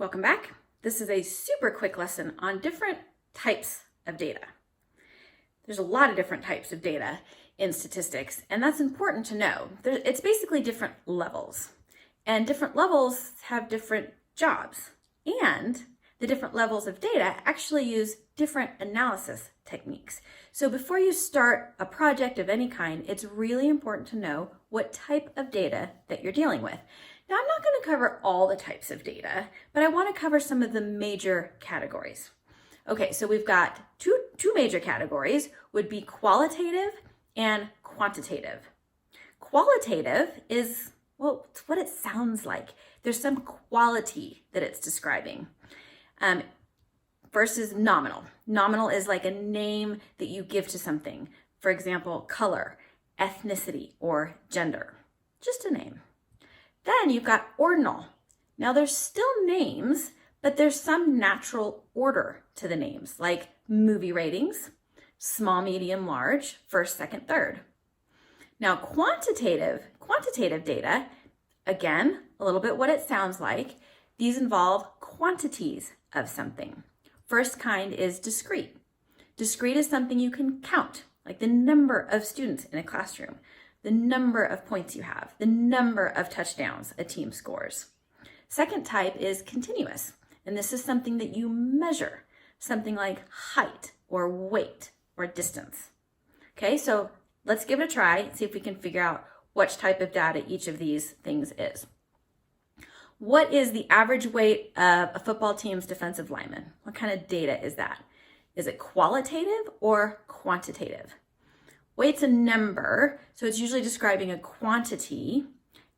Welcome back. This is a super quick lesson on different types of data. There's a lot of different types of data in statistics, and that's important to know. It's basically different levels, and different levels have different jobs, and the different levels of data actually use different analysis techniques. So before you start a project of any kind, it's really important to know what type of data that you're dealing with. Now, I'm not going to cover all the types of data, but I want to cover some of the major categories. Okay, so we've got two major categories would be qualitative and quantitative. Qualitative is, well, it's what it sounds like. There's some quality that it's describing. Versus nominal. Nominal is like a name that you give to something. For example, color, ethnicity, or gender. Just a name. Then you've got ordinal. Now there's still names, but there's some natural order to the names, like movie ratings, small, medium, large, first, second, third. Now quantitative data, again, a little bit what it sounds like. These involve quantities of something. First kind is discrete. Discrete is something you can count, like the number of students in a classroom, the number of points you have, the number of touchdowns a team scores. Second type is continuous, and this is something that you measure, something like height or weight or distance. Okay, so let's give it a try and see if we can figure out which type of data each of these things is. What is the average weight of a football team's defensive lineman? What kind of data is that? Is it qualitative or quantitative? Weight's a number, so it's usually describing a quantity,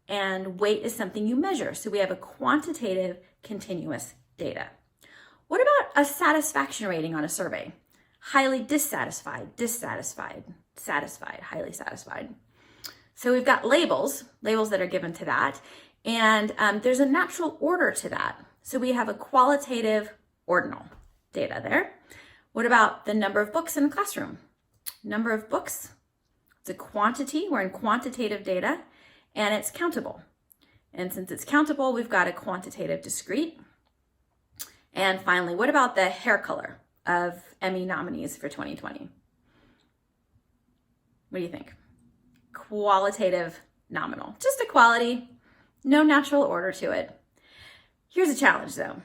and weight is something you measure. So we have a quantitative continuous data. What about a satisfaction rating on a survey? Highly dissatisfied, dissatisfied, satisfied, highly satisfied. So we've got labels that are given to that. And there's a natural order to that. So we have a qualitative ordinal data there. What about the number of books in a classroom? Number of books, it's a quantity. We're in quantitative data, and it's countable. And since it's countable, we've got a quantitative discrete. And finally, what about the hair color of Emmy nominees for 2020? What do you think? Qualitative nominal, just a quality. No natural order to it. Here's a challenge though.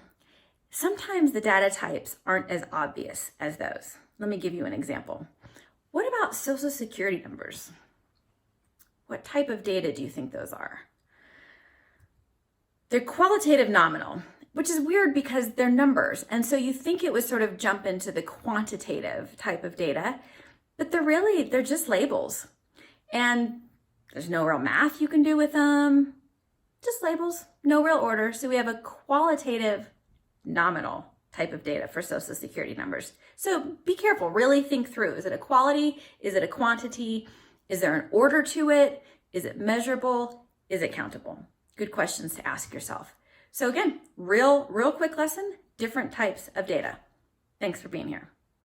Sometimes the data types aren't as obvious as those. Let me give you an example. What about Social Security numbers? What type of data do you think those are? They're qualitative nominal, which is weird because they're numbers. And so you think it would sort of jump into the quantitative type of data, but they're just labels. And there's no real math you can do with them. Just labels, no real order. So we have a qualitative nominal type of data for Social Security numbers. So be careful, really think through. Is it a quality? Is it a quantity? Is there an order to it? Is it measurable? Is it countable? Good questions to ask yourself. So again, real quick lesson, different types of data. Thanks for being here.